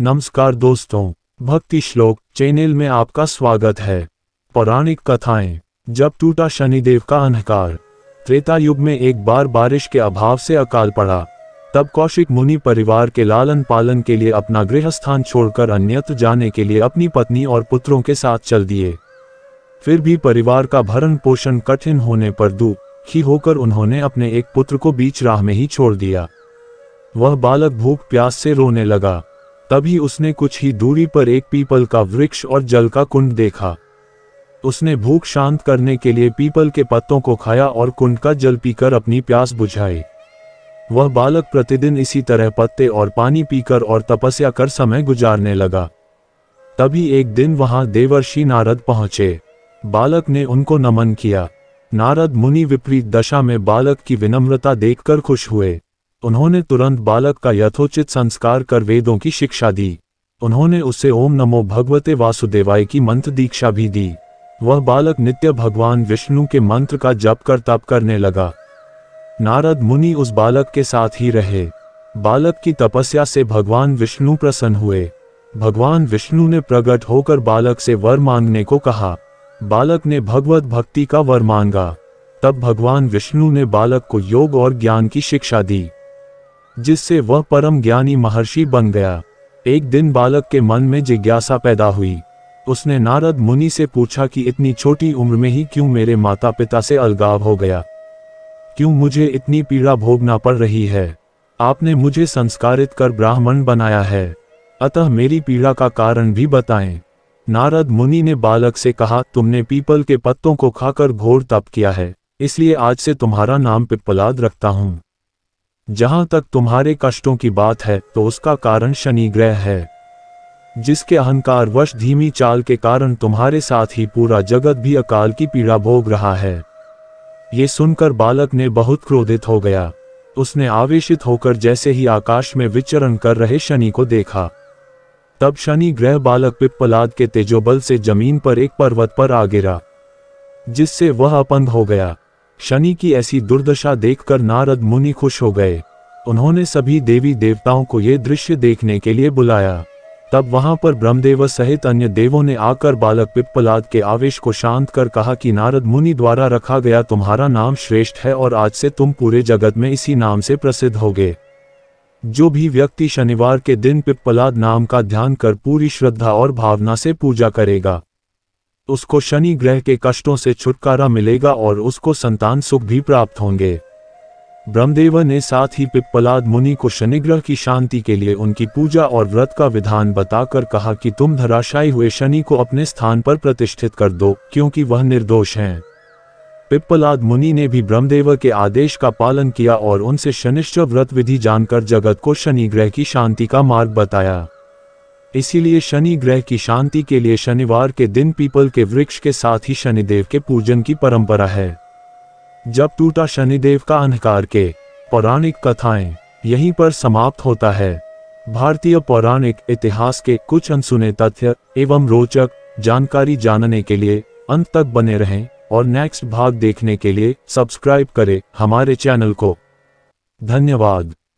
नमस्कार दोस्तों, भक्ति श्लोक चैनल में आपका स्वागत है। पौराणिक कथाएं। जब टूटा शनिदेव का अंधकार। त्रेता युग में एक बार बारिश के अभाव से अकाल पड़ा। तब कौशिक मुनि परिवार के लालन पालन के लिए अपना गृह स्थान छोड़कर अन्यत्र जाने के लिए अपनी पत्नी और पुत्रों के साथ चल दिए। फिर भी परिवार का भरण पोषण कठिन होने पर दुखी होकर उन्होंने अपने एक पुत्र को बीच राह में ही छोड़ दिया। वह बालक भूख प्यास से रोने लगा। तभी उसने कुछ ही दूरी पर एक पीपल का वृक्ष और जल का कुंड देखा। उसने भूख शांत करने के लिए पीपल के पत्तों को खाया और कुंड का जल पीकर अपनी प्यास बुझाई। वह बालक प्रतिदिन इसी तरह पत्ते और पानी पीकर और तपस्या कर समय गुजारने लगा। तभी एक दिन वहां देवर्षि नारद पहुंचे। बालक ने उनको नमन किया। नारद मुनि विपरीत दशा में बालक की विनम्रता देखकर खुश हुए। उन्होंने तुरंत बालक का यथोचित संस्कार कर वेदों की शिक्षा दी। उन्होंने उसे ओम नमो भगवते वासुदेवाय की मंत्र दीक्षा भी दी। वह बालक नित्य भगवान विष्णु के मंत्र का जप कर तप करने लगा। नारद मुनि उस बालक के साथ ही रहे। बालक की तपस्या से भगवान विष्णु प्रसन्न हुए। भगवान विष्णु ने प्रकट होकर बालक से वर मांगने को कहा। बालक ने भगवत भक्ति का वर मांगा। तब भगवान विष्णु ने बालक को योग और ज्ञान की शिक्षा दी, जिससे वह परम ज्ञानी महर्षि बन गया। एक दिन बालक के मन में जिज्ञासा पैदा हुई। उसने नारद मुनि से पूछा कि इतनी छोटी उम्र में ही क्यों मेरे माता पिता से अलगाव हो गया? क्यों मुझे इतनी पीड़ा भोगना पड़ रही है? आपने मुझे संस्कारित कर ब्राह्मण बनाया है, अतः मेरी पीड़ा का कारण भी बताएं। नारद मुनि ने बालक से कहा, तुमने पीपल के पत्तों को खाकर घोर तप किया है, इसलिए आज से तुम्हारा नाम पिप्पलाद रखता हूं। जहां तक तुम्हारे कष्टों की बात है तो उसका कारण शनि ग्रह है, जिसके अहंकार वश धीमी चाल के कारण तुम्हारे साथ ही पूरा जगत भी अकाल की पीड़ा भोग रहा है। ये सुनकर बालक ने बहुत क्रोधित हो गया। उसने आवेशित होकर जैसे ही आकाश में विचरण कर रहे शनि को देखा, तब शनि ग्रह बालक पिप्पलाद के तेजोबल से जमीन पर एक पर्वत पर आ गिरा, जिससे वह अपंग हो गया। शनि की ऐसी दुर्दशा देखकर नारद मुनि खुश हो गए। उन्होंने सभी देवी देवताओं को ये दृश्य देखने के लिए बुलाया। तब वहां पर ब्रह्मदेव सहित अन्य देवों ने आकर बालक पिप्पलाद के आवेश को शांत कर कहा कि नारद मुनि द्वारा रखा गया तुम्हारा नाम श्रेष्ठ है और आज से तुम पूरे जगत में इसी नाम से प्रसिद्ध होगे। जो भी व्यक्ति शनिवार के दिन पिप्पलाद नाम का ध्यान कर पूरी श्रद्धा और भावना से पूजा करेगा, उसको शनि ग्रह के कष्टों से छुटकारा मिलेगा और उसको संतान सुख भी प्राप्त होंगे। ब्रह्मदेव ने साथ ही पिप्पलाद मुनि को शनिग्रह की शांति के लिए उनकी पूजा और व्रत का विधान बताकर कहा कि तुम धराशायी हुए शनि को अपने स्थान पर प्रतिष्ठित कर दो, क्योंकि वह निर्दोष हैं। पिप्पलाद मुनि ने भी ब्रह्मदेव के आदेश का पालन किया और उनसे शनिश्चर व्रत विधि जानकर जगत को शनि ग्रह की शांति का मार्ग बताया। इसीलिए शनि ग्रह की शांति के लिए शनिवार के दिन पीपल के वृक्ष के साथ ही शनिदेव के पूजन की परंपरा है। जब टूटा शनिदेव का अंधकार के पौराणिक कथाएं यहीं पर समाप्त होता है। भारतीय पौराणिक इतिहास के कुछ अनसुने तथ्य एवं रोचक जानकारी जानने के लिए अंत तक बने रहें और नेक्स्ट भाग देखने के लिए सब्सक्राइब करें हमारे चैनल को। धन्यवाद।